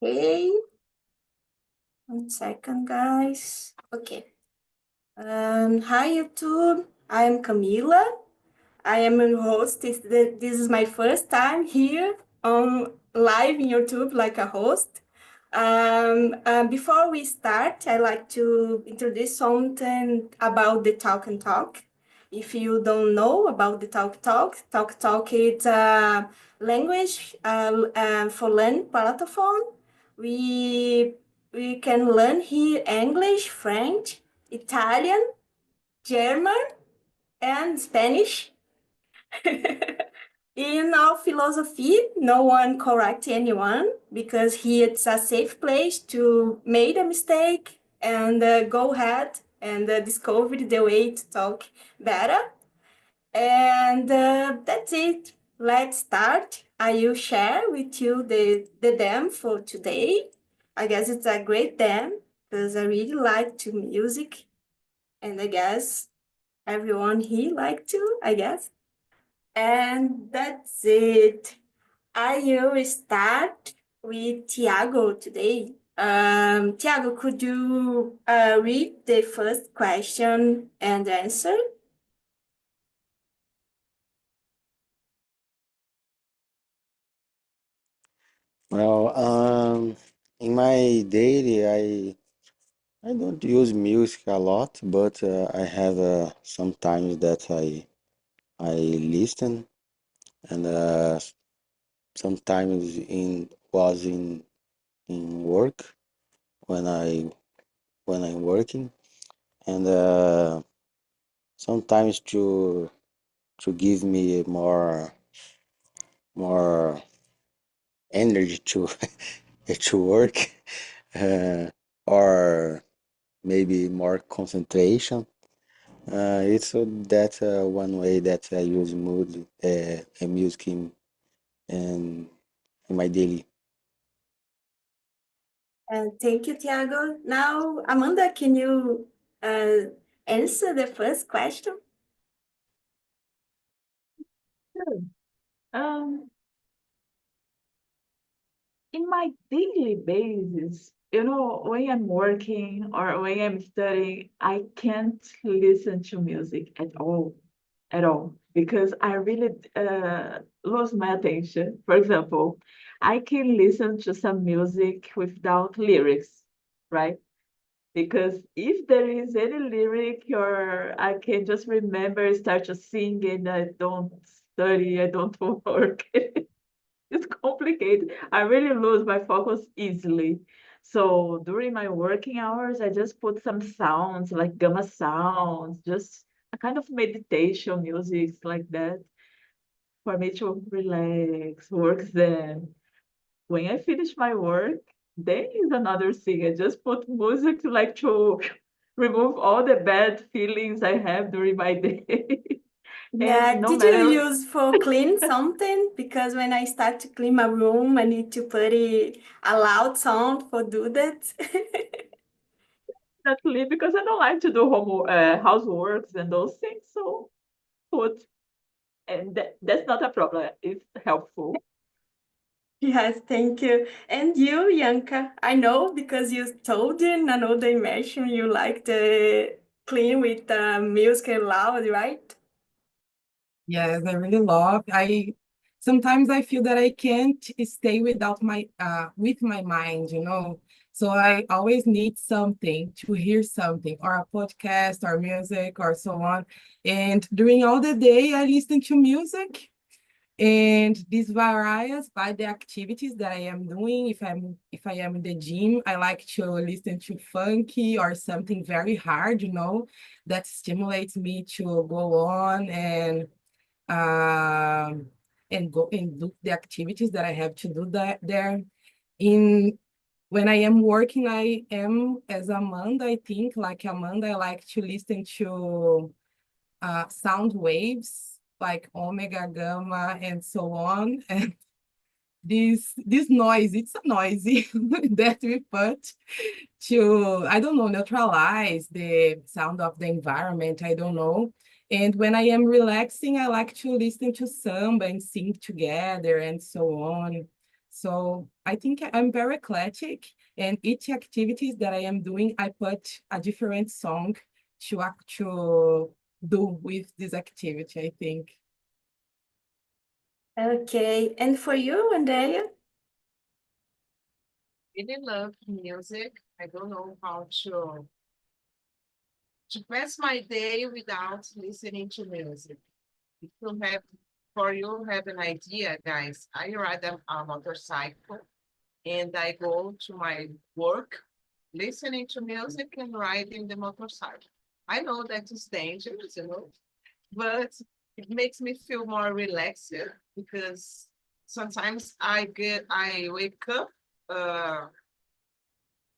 Okay, 1 second, guys. Okay. Hi, YouTube. I am Camila. I am your host. This is my first time here on live in YouTube like a host. Before we start, I like to introduce something about the Talk and Talk. If you don't know about the Talk Talk is a language for learn platform. We we can learn here English, French, Italian, German, and Spanish. In our philosophy, no one correct anyone because here it's a safe place to make a mistake and go ahead and discover the way to talk better. And that's it. Let's start. I will share with you the demo for today. I guess it's a great demo because I really like to music, and I guess everyone here like to, I guess. And that's it. I will start with Tiago today. Tiago, could you read the first question and answer? Well, in my daily, I don't use music a lot, but I have sometimes that I listen, and sometimes in work when I'm working, and sometimes to give me more energy to to work, uh, or maybe more concentration. It's that one way that I use mood and music in, in my daily. Thank you, Tiago. Now, Amanda, can you uh, answer the first question? Sure. Um, in my daily basis, when I'm working or when I'm studying, I can't listen to music at all, because I really lose my attention. For example, I can listen to some music without lyrics, right? Because if there is any lyric, or I can just remember, start to sing, and I don't study, I don't work. It's complicated. I really lose my focus easily. So during my working hours, I just put some sounds like gamma sounds, just a kind of meditation music like that for me to relax, work then. When I finish my work, then is another thing. I just put music to like to remove all the bad feelings I have during my day. And Yeah, no did you matter. use for clean something? Because when I start to clean my room, I need to put a loud sound for do that. Definitely, because I don't like to do houseworks and those things. So food, and that's not a problem. It's helpful. Yes, thank you. And you, Yanka, I know because you told in another immersion you like the clean with music loud, right? Yes, I really love. I sometimes I feel that I can't stay without my with my mind, you know. So I always need something to hear something, or a podcast, or music, or so on. And during all the day, I listen to music, and this varies by the activities that I am doing. If I am in the gym, I like to listen to funky or something very hard, you know, that stimulates me to go on um, and go and do the activities that I have to do that there. In When I am working, I am as Amanda. I think like Amanda, I like to listen to sound waves like omega, gamma, and so on. And this noise, it's a noisy that we put to, I don't know, neutralize the sound of the environment. I don't know. And when I am relaxing, I like to listen to samba and sing together and so on. So I think I'm very eclectic, and each activities that I am doing, I put a different song to do with this activity, I think. Okay, and for you, Andrea? Really love music. I don't know how to pass my day without listening to music. If you have, for you have an idea, guys, I ride a motorcycle and I go to my work listening to music and riding the motorcycle. I know that is dangerous, but it makes me feel more relaxed because sometimes I wake up uh,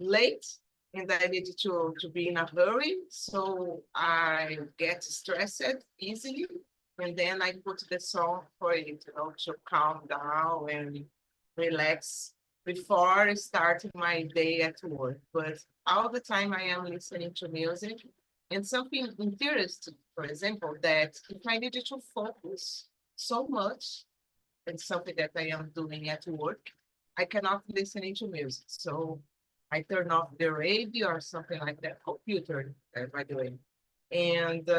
late and I need to be in a hurry. So I get stressed easily. And then I put the song for it, to calm down and relax before starting my day at work. But all the time I am listening to music and something interesting, for example, that if I needed to focus so much and something that I am doing at work, I cannot listening to music. So I turn off the radio or something like that, computer, by the way, and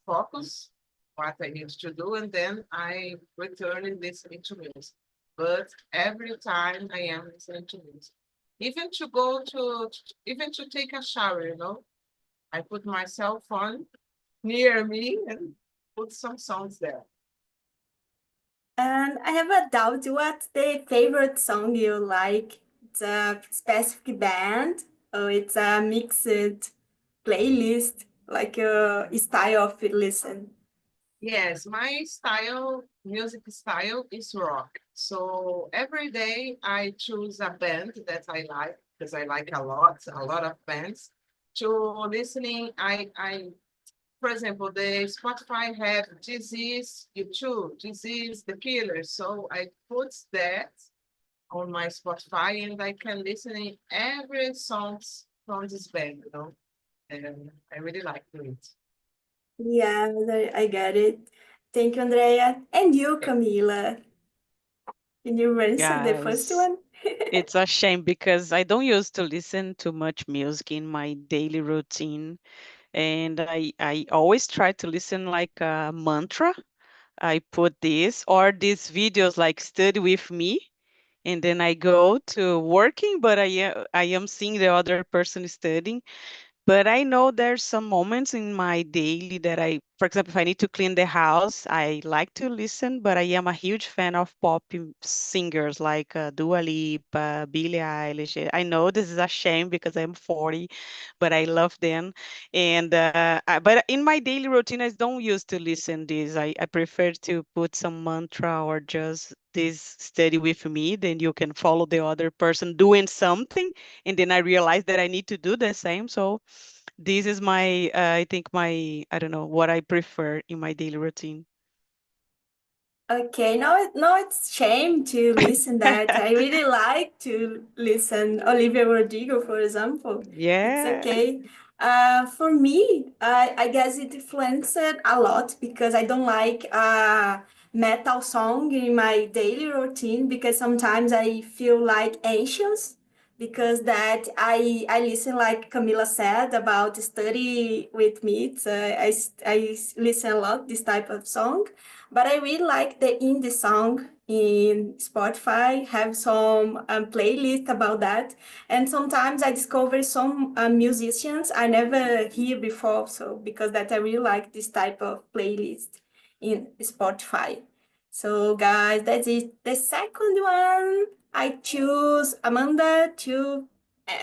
focus what I need to do, and then I return and listening to music. But every time I am listening to music, even to go even to take a shower, I put my cell phone near me and put some songs there. And I have a doubt, what's the favorite song you like? It's a specific band or it's a mixed playlist, like a style of listen? Yes, my music style is rock. So every day I choose a band that I like because I like a lot of bands. To listening, for example, the Spotify have Disease, YouTube, Disease, The Killers. So I put that on my Spotify and I can listen in every songs from this band. And I really like it. Yeah, I get it. Thank you, Andrea. And you, Camila, can you answer the first Guys, one? it's a shame because I don't used to listen to much music in my daily routine. And I always try to listen like a mantra. I put this or these videos like study with me. And then I go to working, but I am seeing the other person studying. But I know there's some moments in my daily that for example, if I need to clean the house, I like to listen, but I am a huge fan of singers like Dua Lipa, Billie Eilish. I know this is a shame because I'm 40, but I love them. And but in my daily routine, I don't used to listen this. I prefer to put some mantra or just this study with me. Then you can follow the other person doing something, and then I realize that I need to do the same. So this is my, I think I don't know what I prefer in my daily routine. Okay, no, it's shame to listen that. I really like to listen Olivia Rodrigo, for example. It's Yeah. okay. For me, I guess it influenced a lot because I don't like metal song in my daily routine because sometimes I feel like anxious because that I listen like Camila said about study with me. I listen a lot this type of song. But I really like the indie song in Spotify, have some playlist about that. And sometimes I discover some musicians I never hear before. So because that I really like this type of playlist in Spotify. So guys, that's it. The second one, I choose Amanda to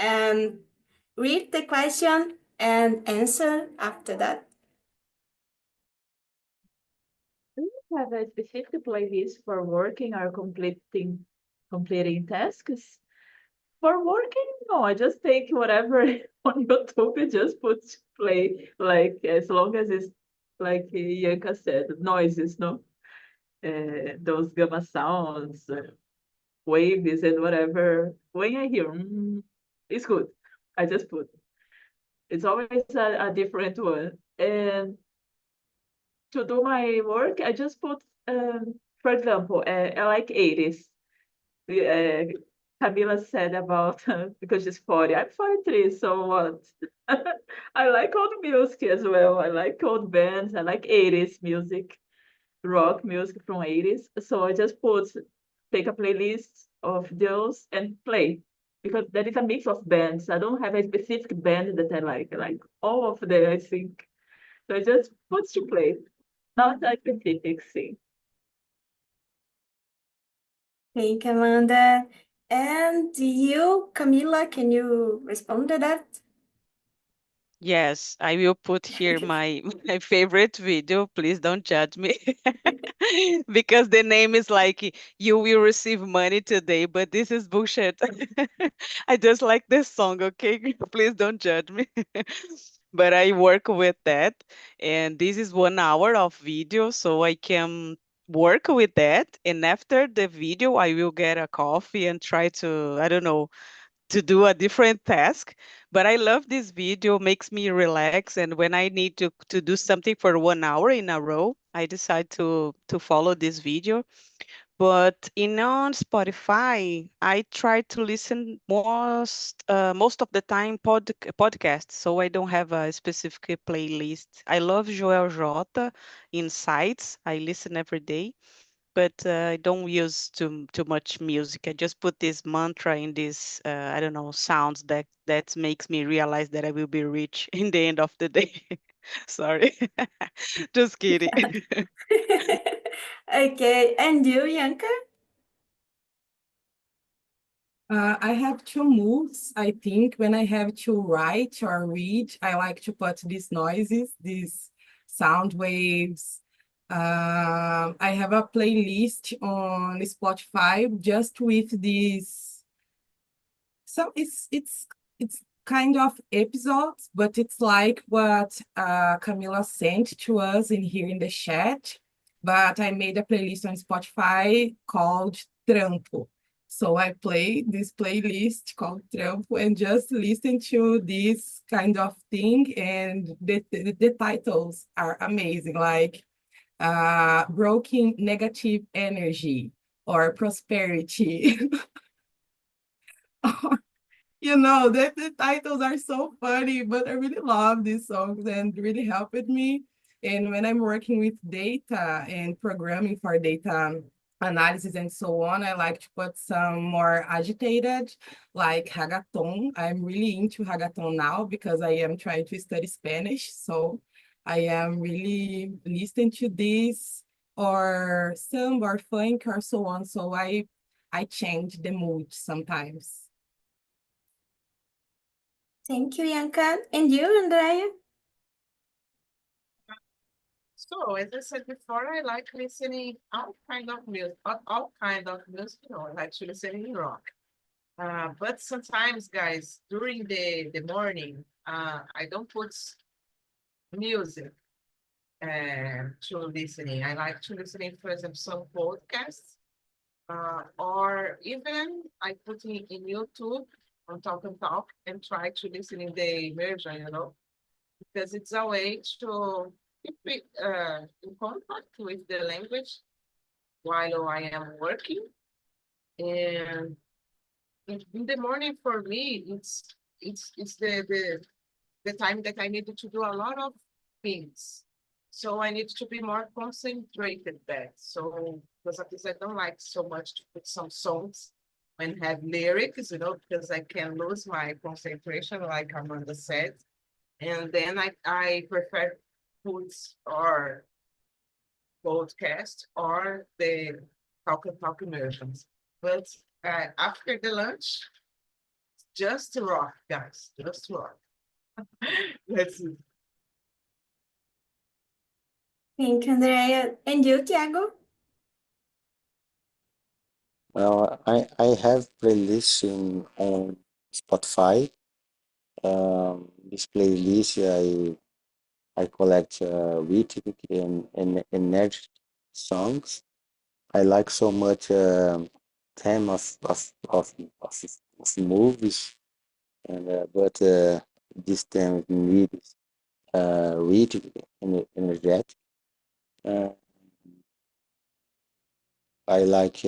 um, read the question and answer after that. Do you have a specific playlist for working or completing tasks? For working, no, I just take whatever on YouTube and just put play, like as long as it's like Yanka said, noises, no? Those gamma sounds, waves and whatever. When I hear, it's good. I just put. It's always a different one. And to do my work, I just put, for example, I like 80s. Camila said about because she's 40. I'm 43, so what? I like old music as well. I like old bands. I like 80s music, rock music from 80s. So I just take a playlist of those and play because there is a mix of bands. I don't have a specific band that I like all of them, I think. So I just put to play, not a specific thing. Thank you, Amanda. And you, Camila, can you respond to that? Yes, I will put here my my favorite video. Please don't judge me. Because the name is like you will receive money today, but this is bullshit. I just like this song, okay? Please don't judge me. But I work with that, and this is 1 hour of video, so I can work with that. And after the video, I will get a coffee and try to, I don't know, to do a different task. But I love this video, makes me relax. And when I need to do something for 1 hour in a row, I decide to follow this video. But in on Spotify, I try to listen most of the time podcasts, so I don't have a specific playlist. I love Joel Jota Insights. I listen every day, but I don't use too much music. I just put this mantra in this I don't know, sounds that makes me realize that I will be rich in the end of the day. Sorry, just kidding. Okay, and you, Yanka? I have two moves. I think when I have to write or read, I like to put these noises, these sound waves. I have a playlist on Spotify just with these. So it's kind of episodes, but it's like what Camila sent to us in here in the chat. But I made a playlist on Spotify called Trampo. So I play this playlist called Trampo and just listen to this kind of thing. And the titles are amazing, like Broken Negative Energy or Prosperity. The titles are so funny, but I really love these songs and really helped me. And when I'm working with data and programming for data analysis and so on, I like to put some more agitated, like reggaeton. I'm really into reggaeton now because I am trying to study Spanish. So I am really listening to this or samba or funk or so on. So I change the mood sometimes. Thank you, Yanka. And you, Andrea? So as I said before, I like listening all kind of music, all kind of music. I like to listen in rock. But sometimes, guys, during the morning, I don't put music to listening. I like to listening, for example, some podcasts, or even I put in YouTube on Talk and Talk and try to listen in the immersion, because it's a way to keep in contact with the language while I am working. And in the morning for me, it's the time that I needed to do a lot of things. So I need to be more concentrated there. So because of this, I don't like so much to put some songs and have lyrics, because I can lose my concentration, like Amanda said. And then I prefer foods or podcast or the talk immersions. But after the lunch, just rock, guys, just rock. Let's Thank you, Andrea. And you, Tiago? Well, I have playlists on Spotify. This playlist I collect rhythmic and energetic songs. I like so much theme of movies, and but this theme needs rhythmic and energetic. Uh, I like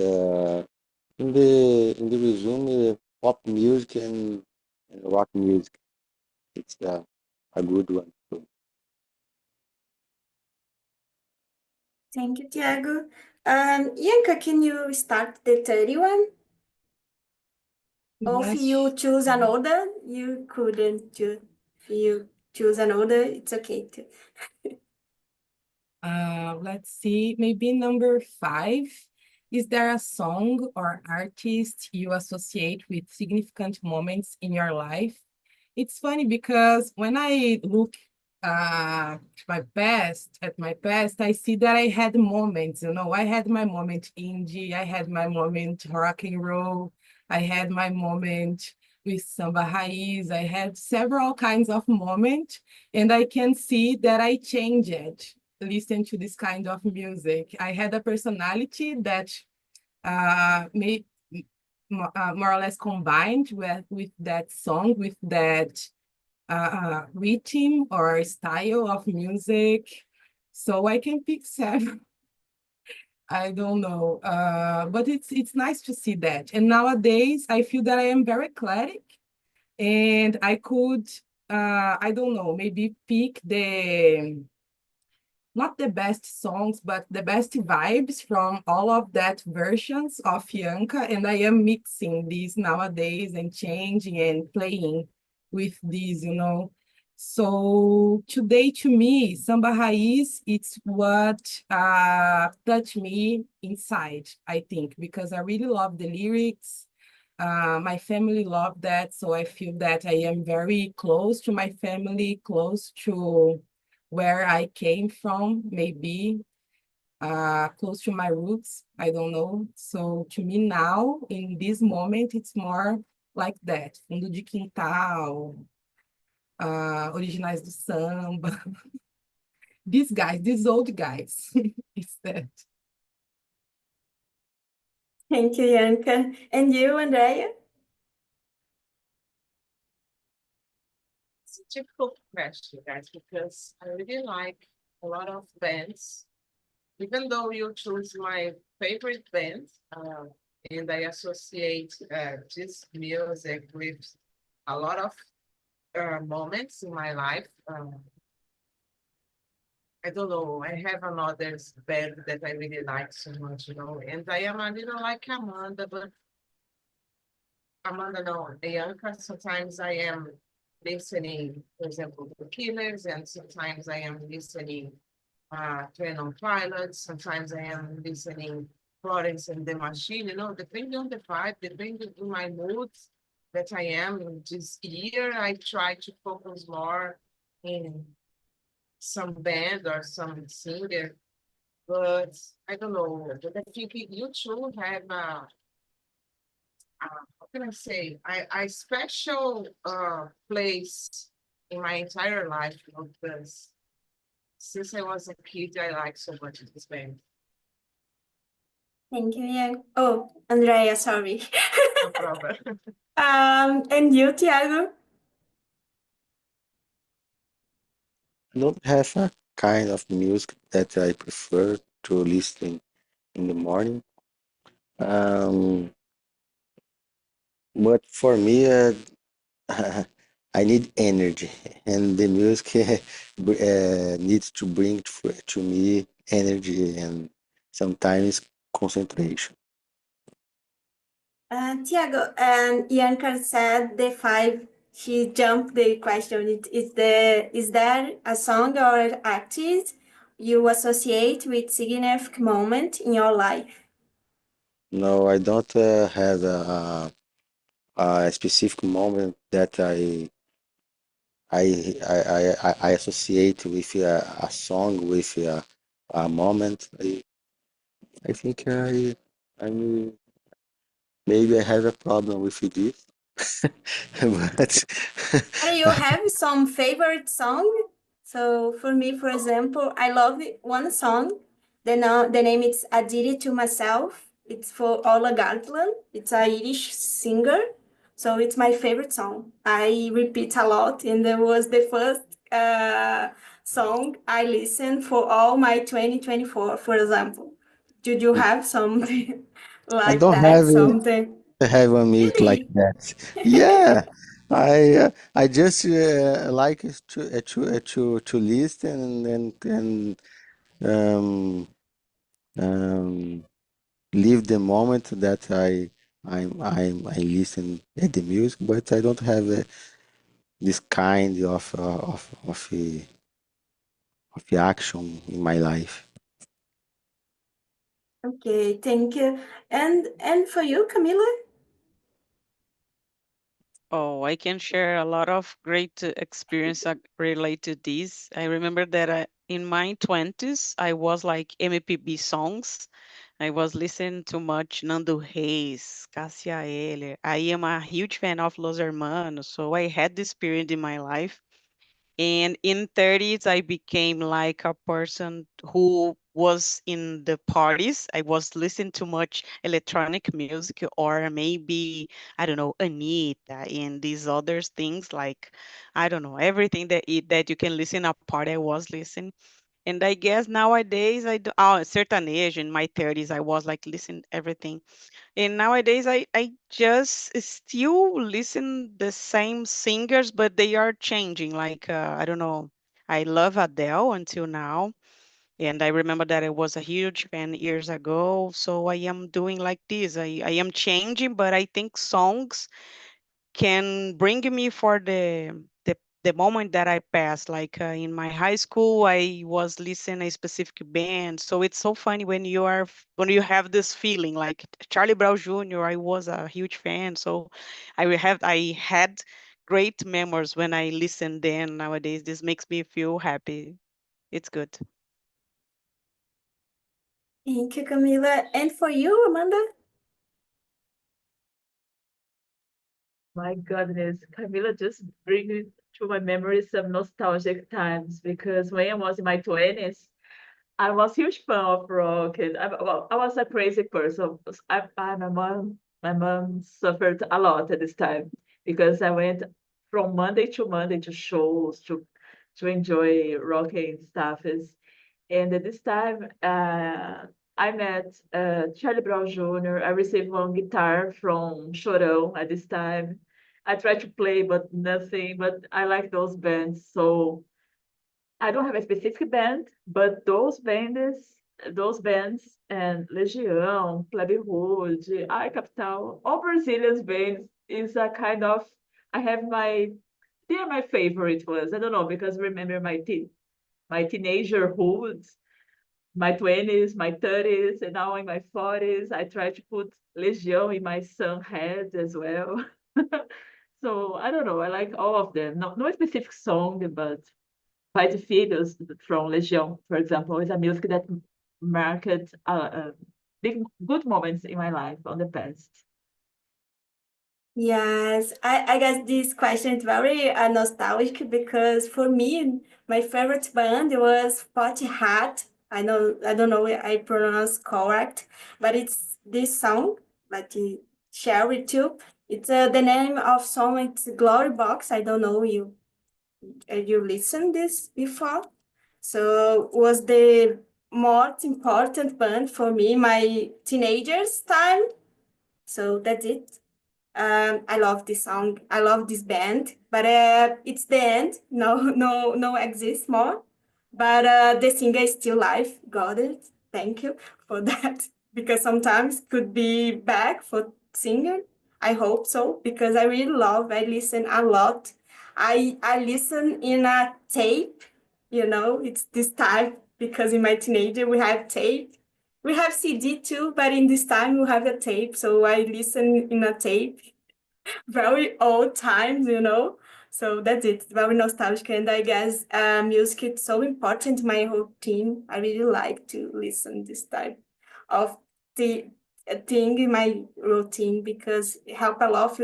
In the resume, pop music and rock music. It's a good one too. Thank you, Tiago. Ianca, can you start the 31? Or if Yes. you choose another, you couldn't choose. If you choose another, it's okay too. Let's see, maybe number 5. Is there a song or artist you associate with significant moments in your life? It's funny because when I look at my past, I see that I had moments, I had my moment indie, I had my moment rock and roll, I had my moment with samba raiz, I had several kinds of moments, and I can see that I changed listen to this kind of music. I had a personality that made more or less combined with that song, with that rhythm or style of music. So I can pick several. I don't know, but it's nice to see that. And nowadays, I feel that I am very eclectic, and I could, I don't know, maybe pick the not the best songs, but the best vibes from all of that versions of Bianca. And I am mixing these nowadays and changing and playing with these. So today, to me, Samba Raiz, it's what touched me inside, I think, because I really love the lyrics. My family loved that, so I feel that I am very close to my family, close to where I came from, maybe close to my roots, I don't know. So to me now, in this moment, it's more like that. Fundo de quintal, originais do samba. These guys, these old guys. It's that. Thank you, Ianca. And you, Andrea? It's a difficult question, guys, because I really like a lot of bands. Even though you choose my favorite band, and I associate this music with a lot of moments in my life. I don't know. I have another band that I really like so much. And I am a little like Amanda, but Amanda, no, Bianca, sometimes I am listening, for example, to Killers, and sometimes I am listening Train on Pilots, sometimes I am listening Florence and the Machine, depending on the vibe, depending on my mood that I am this year, I try to focus more in some band or some singer, but I don't know, but I think you two have how can I say, a special place in my entire life, because since I was a kid, I like so much this band. Thank you, Ianca. Oh, Andrea, sorry. No problem. And you, Tiago? I don't have a kind of music that I prefer to listen in the morning. Um, but for me, I need energy, and the music needs to bring to me energy and sometimes concentration. Tiago, and Ianca said the 5, she jumped the question. Is there a song or artist you associate with significant moment in your life? No, I don't have a specific moment that I associate with a song with a moment. I think I maybe I have a problem with this, but Do you have some favorite song? So for me, for example, I love one song. The name is I Did It to Myself. It's for Ola Gartland. It's a Irish singer. So it's my favorite song. I repeat a lot, and it was the first song I listened for all my 2024, for example. Did you have some I like don't that, have something. have a music like Really? that. Yeah, I just like it to listen and um um live the moment that I listen at the music, but I don't have this kind of action in my life. Okay, thank you. And for you, Camila? Oh, I can share a lot of great experience related to this. I remember that in my 20s, I was like MPB songs. I was listening to much Nando Reis, Cássia Eller. I am a huge fan of Los Hermanos, so I had this period in my life. And in 30s, I became like a person who was in the parties. I was listening to much electronic music or maybe, I don't know, Anita and these other things like, I don't know, everything that you can listen a party I was listening. And I guess nowadays I do, certain age in my 30s, I was like listening everything. And nowadays, I just still listen the same singers, but they are changing. Like I don't know, I love Adele until now, and I remember that I was a huge fan years ago. So I am doing like this. I am changing, but I think songs can bring me for the moment that I passed. Like in my high school, I was listening a specific band. So it's so funny when when you have this feeling. Like Charlie Brown Jr., I was a huge fan. So I had great memories when I listened then. Nowadays, this makes me feel happy. It's good. Thank you, Camila. And for you, Amanda? My goodness, Camila just bring to my memory some nostalgic times because when I was in my 20s, I was huge fan of rock, and well, I was a crazy person. My mom suffered a lot at this time because I went from Monday to Monday to shows to enjoy rock and stuff. And at this time, I met Charlie Brown Jr. I received one guitar from Chorão at this time. I tried to play, but nothing. But I like those bands, so I don't have a specific band, but those bands and Legião, Plebe Rude, Ai Capital, all Brazilian bands is a kind of I have they are my favorite ones. I don't know because remember my teenagerhood, my 20s, my 30s, and now in my 40s, I try to put Legião in my son head as well. So I don't know. I like all of them. No specific song, but Pai de Filhos from Legião, for example, is a music that marked big good moments in my life on the past. Yes, I guess this question is very nostalgic because for me, my favorite band was Potty Hat. I don't know if I pronounce correct, but it's this song that you share with you. It's the name of song. It's Glory Box. I don't know you listened this before. So was the most important band for me my teenagers time. So that's it. I love this song. I love this band, but it's the end. No, no exists more. But the singer is still alive. Got it. Thank you for that. Because sometimes could be back for singer. I hope so because I really love. I listen a lot. I listen in a tape. It's this type because in my teenager we have tape. We have CD too, but in this time we have a tape, so I listen in a tape very old times. So that's it. Very nostalgic, and I guess music is so important in my routine. I really like to listen this type of the thing in my routine because it help a lot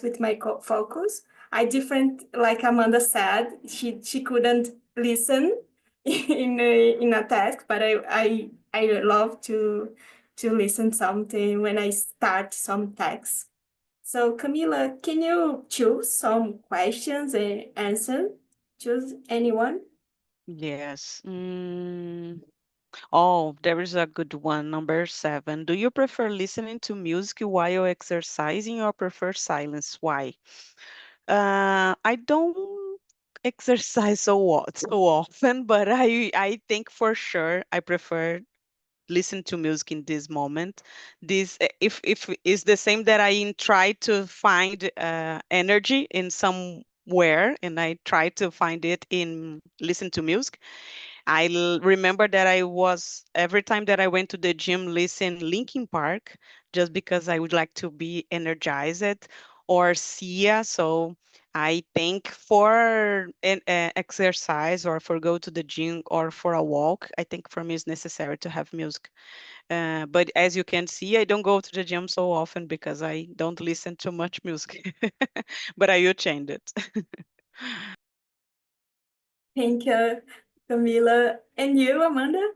with my focus. I different like Amanda said, she couldn't listen in a task, but I love to listen something when I start some tasks. So, Camila, can you choose some questions and answer? Choose anyone? Yes. Oh, there is a good one, number 7. Do you prefer listening to music while exercising or prefer silence? Why? I don't exercise so often, but I think for sure I prefer listen to music in this moment. This if is the same that try to find energy in somewhere, and I try to find it in listen to music. Remember that I was every time that I went to the gym listen Linkin Park just because I would like to be energized, or Sia. So I think for an exercise or for go to the gym or for a walk, I think for me it's necessary to have music. But as you can see, I don't go to the gym so often because I don't listen to much music. But I will change it. Thank you, Camila. And you, Amanda?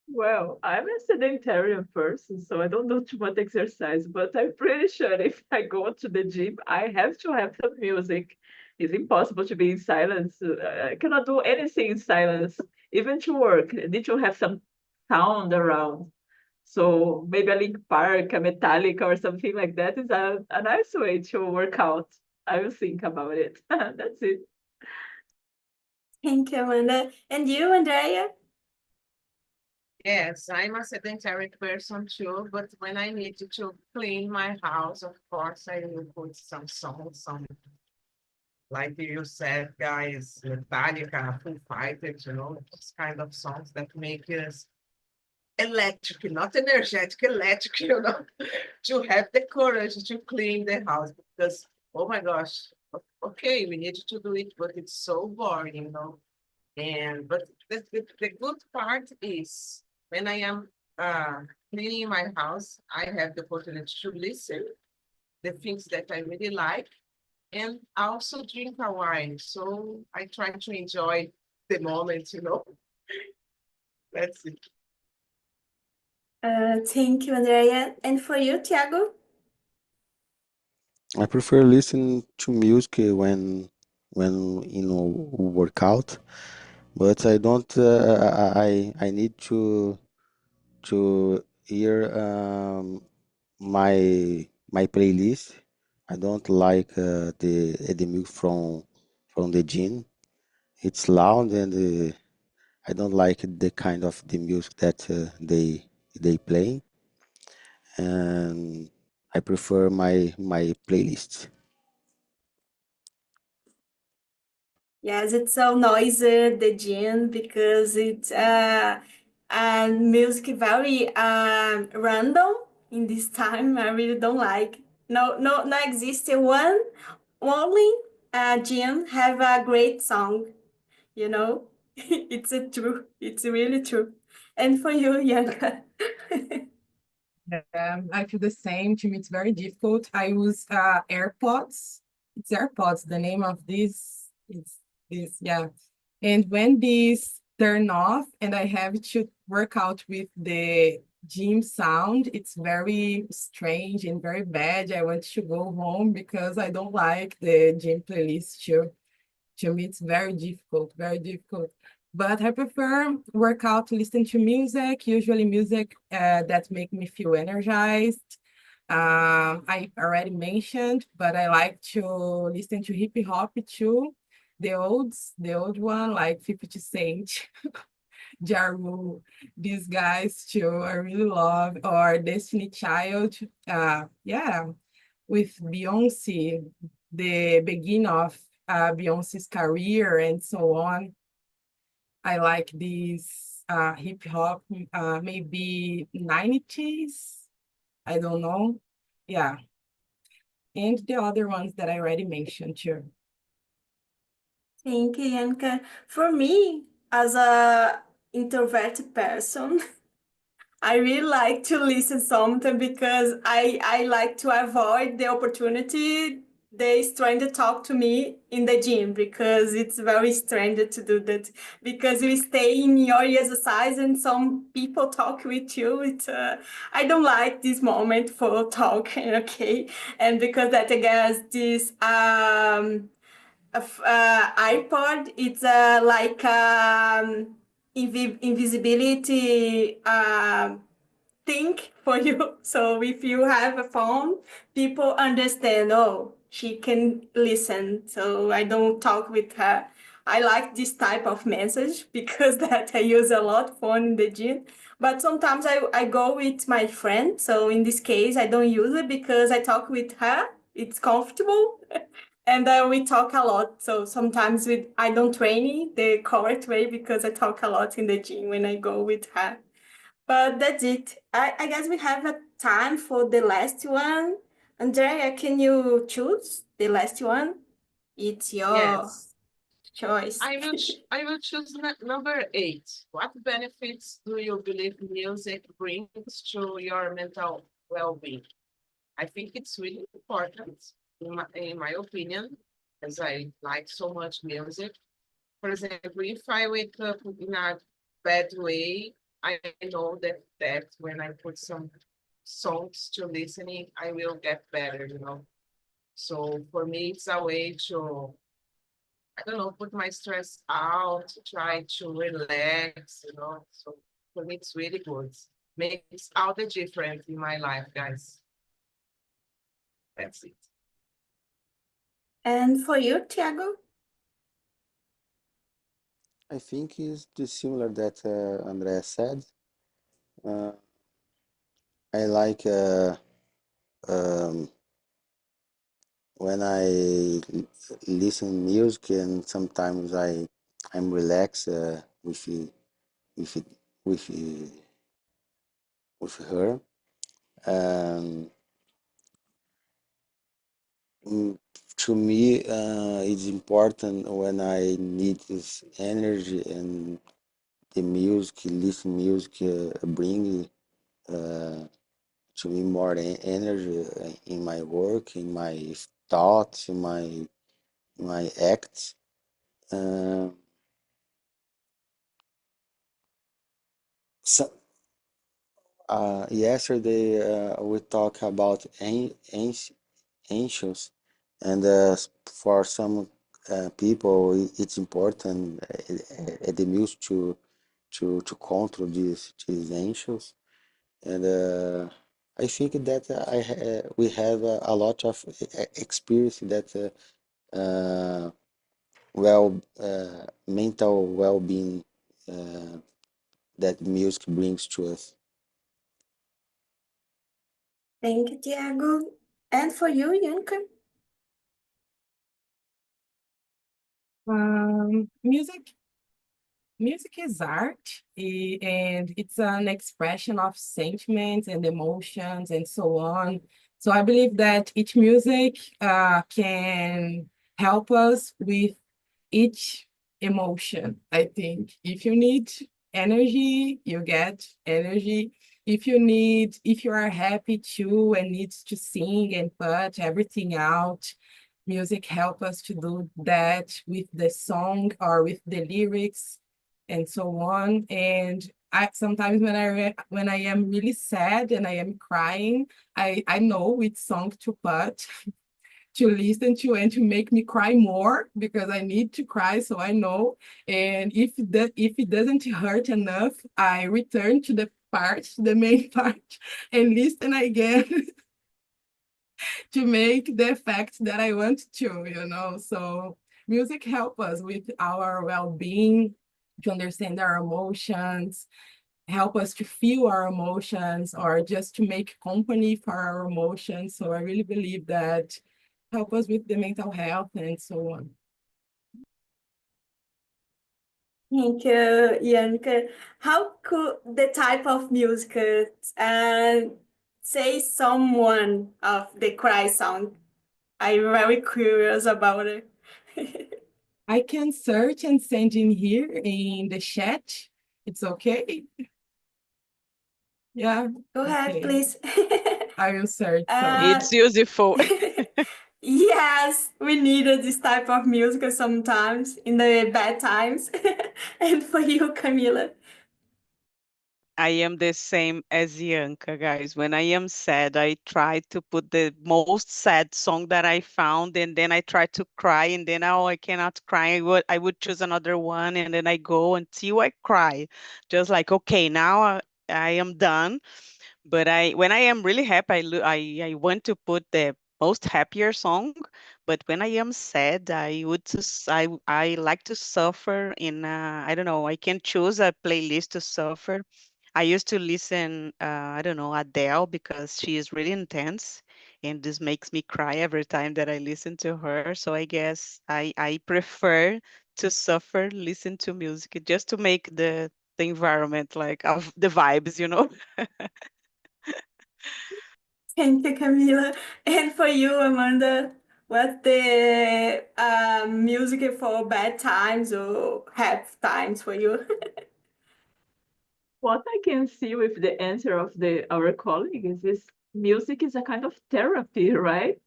Well, I'm a sedentary person, so I don't do too much exercise, but I'm pretty sure if I go to the gym, I have to have some music. It's impossible to be in silence. I cannot do anything in silence, even to work. I need to have some sound around. So maybe a Link Park, a Metallica, or something like that is a nice way to work out. I will think about it. That's it. Thank you, Amanda. And you, Andrea? Yes, I'm a sedentary person too, but when I need to clean my house, of course, I will put some songs, some, like you said, guys, Metallica, Foo Fighters, this kind of songs that make us electric, not energetic, electric, to have the courage to clean the house because, oh my gosh, okay, we need to do it, but it's so boring. And but the good part is when I am cleaning my house, I have the opportunity to listen the things that I really like and also drink a wine. So I try to enjoy the moment. That's it. Thank you, Andrea. And for you, Tiago? I prefer listen to music when workout, but I don't. I need to hear my playlist. I don't like the music from the gym. It's loud and I don't like the kind of the music that they play, and I prefer my playlist. Yes, it's so noisy, the gym, because it's music very random in this time. I really don't like. No existe one only gym have a great song, you know? It's a true. It's really true. And for you, Yanka? I feel the same. To me, it's very difficult. I use AirPods. It's AirPods. The name of this is this, yeah. And when these turn off and I have to work out with the gym sound, it's very strange and very bad. I want to go home because I don't like the gym playlist too. To me, it's very difficult, very difficult. But I prefer workout, listen to music, usually music that make me feel energized. I already mentioned, but I like to listen to hip hop too. The old one, like 50 Cent, Ja Rule, these guys too, I really love, or Destiny Child. Yeah, with Beyonce, the beginning of Beyonce's career and so on. I like these hip hop, maybe 90s. I don't know. Yeah. And the other ones that I already mentioned too. Thank you, Yanka. For me, as a introverted person, I really like to listen something because I like to avoid the opportunity they trying to talk to me in the gym because it's very strange to do that because you stay in your exercise and some people talk with you. I don't like this moment for talking, okay? And because that I guess this iPod, it's like invisibility thing for you. So if you have a phone, people understand, oh, she can listen. So I don't talk with her. I like this type of message because that I use a lot phone in the gym. But sometimes I go with my friend. So in this case, I don't use it because I talk with her. It's comfortable. And we talk a lot. So sometimes I don't train the correct way because I talk a lot in the gym when I go with her. But that's it. I guess we have a time for the last one. Andrea, can you choose the last one? It's your Yes. choice. I will choose number 8. What benefits do you believe music brings to your mental well-being? I think it's really important, in my opinion, as I like so much music. For example, if I wake up in a bad way, I know that when I put some songs to listening, I will get better. So for me, it's a way to, I don't know, put my stress out, try to relax. So for me, it's really good. Makes all the difference in my life, guys. That's it. And for you, Tiago? I think is the similar that Andrea said. Uh, I like um, when I listen music, and sometimes I'm relaxed with it, with with her. Um, mm, to me, it's important when I need this energy, and the music, listen music, bring uh, to me more energy in my work, in my thoughts, in my acts. Uh, so, yesterday we talked about ancients, and for some people, it's important the music to control these ancients. And I think that we have a lot of experience that mental well-being that music brings to us. Thank you, Tiago. And for you, Yanka? Music is art, and it's an expression of sentiments and emotions and so on. So I believe that each music can help us with each emotion. I think if you need energy, you get energy. If you are happy too and needs to sing and put everything out, music help us to do that with the song or with the lyrics and so on. And I sometimes when I am really sad and I am crying, I know which song to put to listen to and to make me cry more because I need to cry, so I know. And if it doesn't hurt enough, I return to the main part, and listen again to make the effect that I want to. So music help us with our well-being, to understand our emotions, help us to feel our emotions, or just to make company for our emotions. So I really believe that help us with the mental health and so on. Thank you, Yanka. How could the type of music say someone of the cry song? I'm very curious about it. I can search and send in here in the chat. It's okay. Yeah. Go ahead, Okay. please. I will search. It's useful. Yes, we needed this type of music sometimes in the bad times. And for you, Camila. I am the same as Yanka, guys. When I am sad, I try to put the most sad song that I found, and then I try to cry, and then oh, I cannot cry. I would choose another one, and then I go until I cry. Just like, okay, now I am done. But when I am really happy, I want to put the most happier song. But when I am sad, I would just I like to suffer in I don't know. I can choose a playlist to suffer. I used to listen, I don't know, Adele because she is really intense, and this makes me cry every time that I listen to her. So I guess I prefer to suffer, listen to music just to make the environment like of the vibes. Thank you, Camila. And for you, Amanda, what's the music for bad times or happy times for you? What I can see with the answer of our colleague is this music is a kind of therapy, right?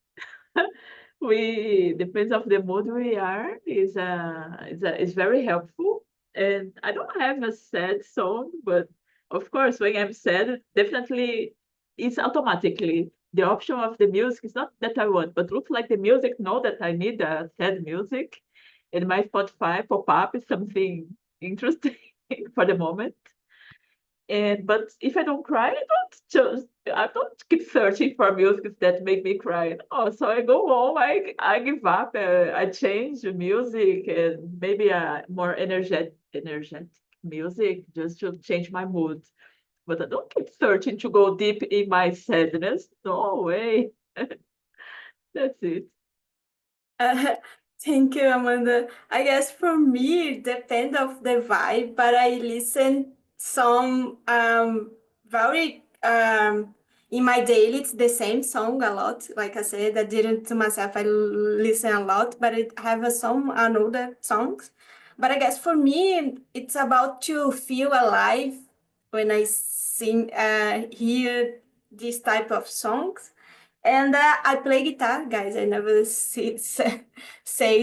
We depends of the mood we are is very helpful. And I don't have a sad song, but of course when I'm sad, definitely it's automatically the option of the music is not that I want, but looks like the music know that I need a sad music, and my Spotify pop up is something interesting for the moment. And but if I don't cry, I don't keep searching for music that make me cry. Oh, so I go home, I give up, I change the music and maybe a more energetic music just to change my mood. But I don't keep searching to go deep in my sadness. No way. That's it. Uh, Thank you, Amanda. I guess for me, it depends of the vibe, but I listen some very in my daily. It's the same song a lot. Like I said, I didn't to myself. I listen a lot, but it have a some another songs. But I guess for me, it's about to feel alive when I sing, hear this type of songs. And I play guitar, guys. I never say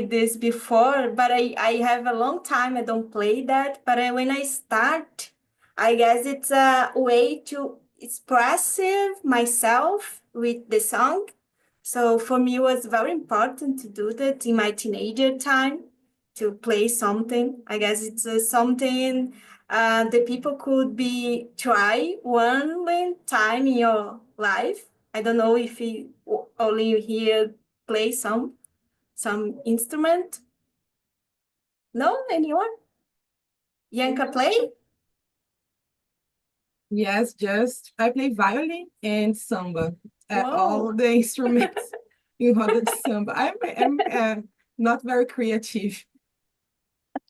this before, but I have a long time I don't play that. But when I start, I guess it's a way to express myself with the song. So for me, it was very important to do that in my teenager time, to play something. I guess it's something the people could be try one time in your life. I don't know if you only hear play some instrument. No, anyone? Yanka play? Yes, just I play violin and samba, all Whoa. the instruments in roda de samba. I'm not very creative.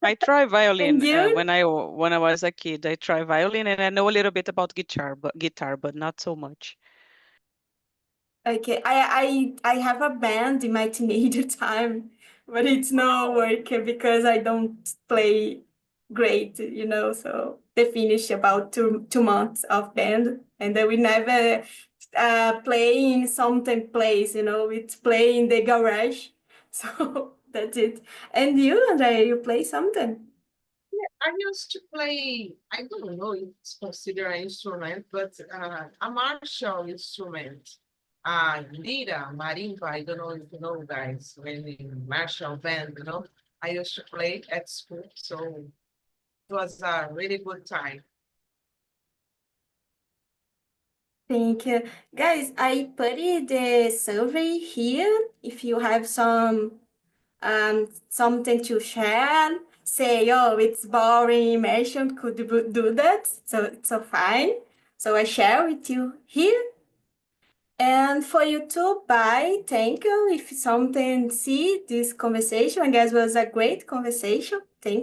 I try And violin you? when I was a kid. I try violin and I know a little bit about guitar, but not so much. Okay, I have a band in my teenager time, but it's no Wow. work because I don't play great, so they finish about two months of band, and then we never play in something place, it's play in the garage. So that's it. And you, Andrea, you play something? I used to play, I don't know if it's considered an instrument, but a martial instrument. Lira, marimba, I don't know if you know, guys, when in martial band. I used to play at school, so it was a really good time. Thank you. Guys, I put it the survey here. If you have something to share, say, oh, it's boring, immersion, could you do that? So it's so fine. So I share with you here. And for YouTube, bye. Thank you. If something, see this conversation, I guess was a great conversation. Thank